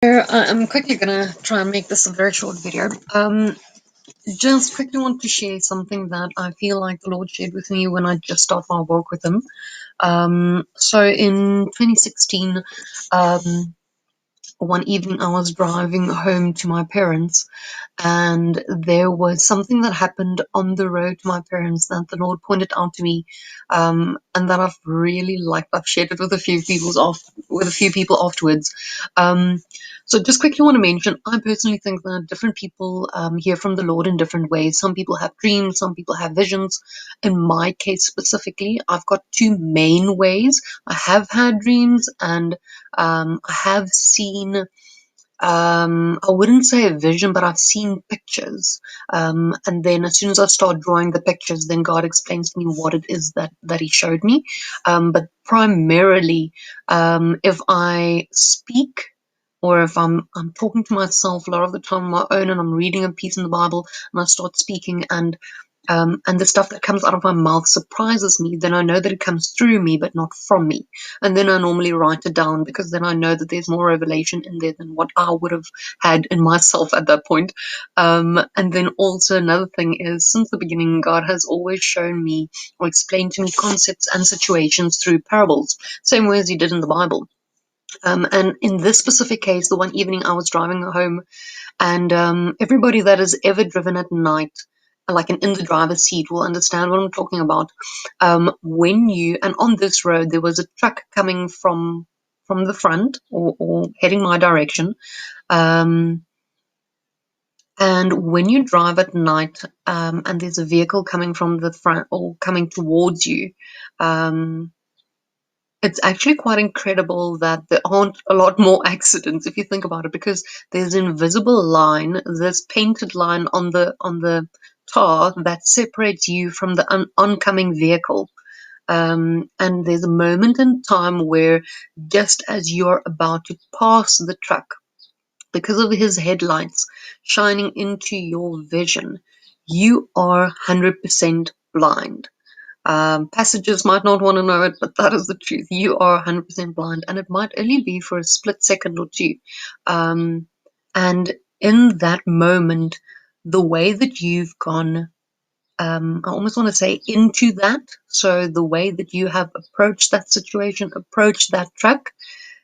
I'm quickly gonna try and make this a very short video. Just quickly want to share something that I feel like the Lord shared with me when I just started my walk with Him. So in 2016, um, one evening I was driving home to my parents, and there was something that happened on the road to my parents that the Lord pointed out to me, and that I've really liked. I've shared it with a few people afterwards. Um, so just quickly want to mention, I personally think that different people hear from the Lord in different ways. Some people have dreams, some people have visions. In my case specifically, I've got two main ways. I have had dreams, and I have seen, I wouldn't say a vision, but I've seen pictures. And then as soon as I start drawing the pictures, then God explains to me what it is that He showed me. But primarily, if I speak, or if I'm talking to myself a lot of the time on my own, and I'm reading a piece in the Bible and I start speaking, and the stuff that comes out of my mouth surprises me, then I know that it comes through me but not from me. And then I normally write it down, because then I know that there's more revelation in there than what I would have had in myself at that point. And then also another thing is, since the beginning, God has always shown me or explained to me concepts and situations through parables, same way as He did in the Bible. And in this specific case, the one evening I was driving home, and everybody that has ever driven at night, like in the driver's seat, will understand what I'm talking about. And on this road, there was a truck coming from the front, or heading my direction. Um, and when you drive at night, and there's a vehicle coming from the front or coming towards you, um, it's actually quite incredible that there aren't a lot more accidents, if you think about it, because there's an invisible line, this painted line on the tar that separates you from the oncoming vehicle. And there's a moment in time where, just as you're about to pass the truck, because of his headlights shining into your vision, you are 100% blind. Passengers might not want to know it, but that is the truth. You are 100% blind, and it might only be for a split second or two. Um, and in that moment, the way that you've gone, I almost want to say, into that, so the way that you have approached that situation, approached that truck,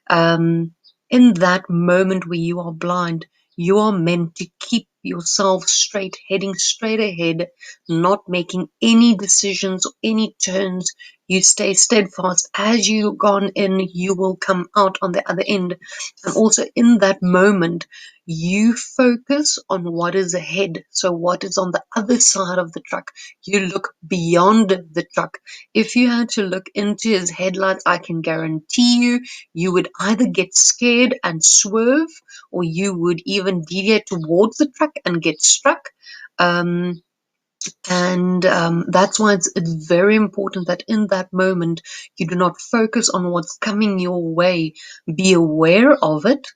um, in that moment where you are blind, you are meant to keep yourself straight, heading straight ahead, not making any decisions or any turns. You stay steadfast. As you've gone in, you will come out on the other end. And also in that moment, you focus on what is ahead. So what is on the other side of the truck? You look beyond the truck. If you had to look into his headlights, I can guarantee you would either get scared and swerve, or you would even deviate towards the truck and get struck. Um, and that's why it's very important that in that moment you do not focus on what's coming your way. Be aware of it.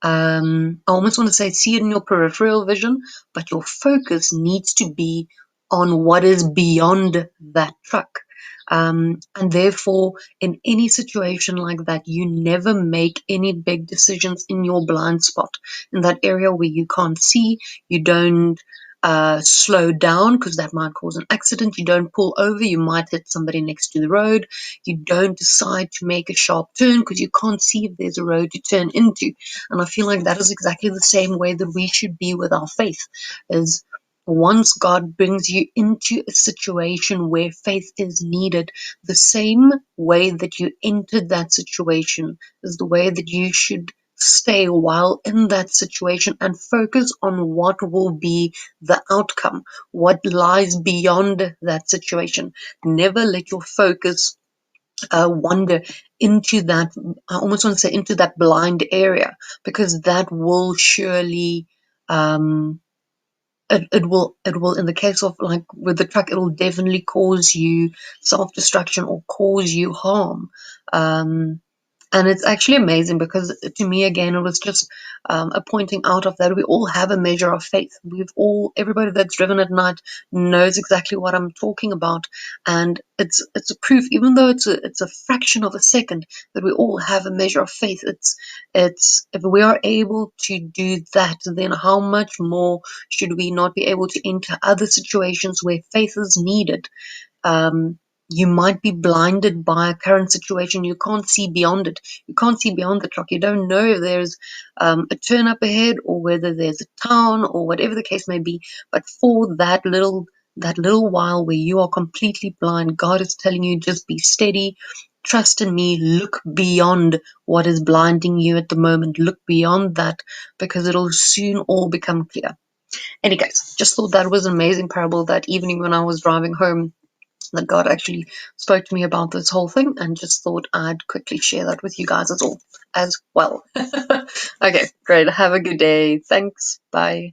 I almost want to say see it in your peripheral vision, but your focus needs to be on what is beyond that truck. And therefore, in any situation like that, you never make any big decisions in your blind spot, in that area where you can't see. You don't slow down, because that might cause an accident. You don't pull over, you might hit somebody next to the road. You don't decide to make a sharp turn because you can't see if there's a road to turn into. And I feel like that is exactly the same way that we should be with our faith. Is once God brings you into a situation where faith is needed, the same way that you entered that situation is the way that you should stay while in that situation, and focus on what will be the outcome, what lies beyond that situation. Never let your focus wander into that, I almost want to say, into that blind area, because that will surely, it will, in the case of like with the truck, it will definitely cause you self-destruction or cause you harm. Um, And it's actually amazing because to me, again, it was just a pointing out of that we all have a measure of faith. Everybody that's driven at night knows exactly what I'm talking about. And it's a proof, even though it's a fraction of a second, that we all have a measure of faith. If we are able to do that, then how much more should we not be able to enter other situations where faith is needed? um, you might be blinded by a current situation. You can't see beyond it. You can't see beyond the truck. You don't know if there's a turn up ahead or whether there's a town or whatever the case may be. But for that little while where you are completely blind, God is telling you, just be steady. Trust in me. Look beyond what is blinding you at the moment. Look beyond that, because it'll soon all become clear. Anyway, guys, just thought that was an amazing parable that evening when I was driving home, that God actually spoke to me about this whole thing, and just thought I'd quickly share that with you guys as well. Okay, great. Have a good day. Thanks. Bye.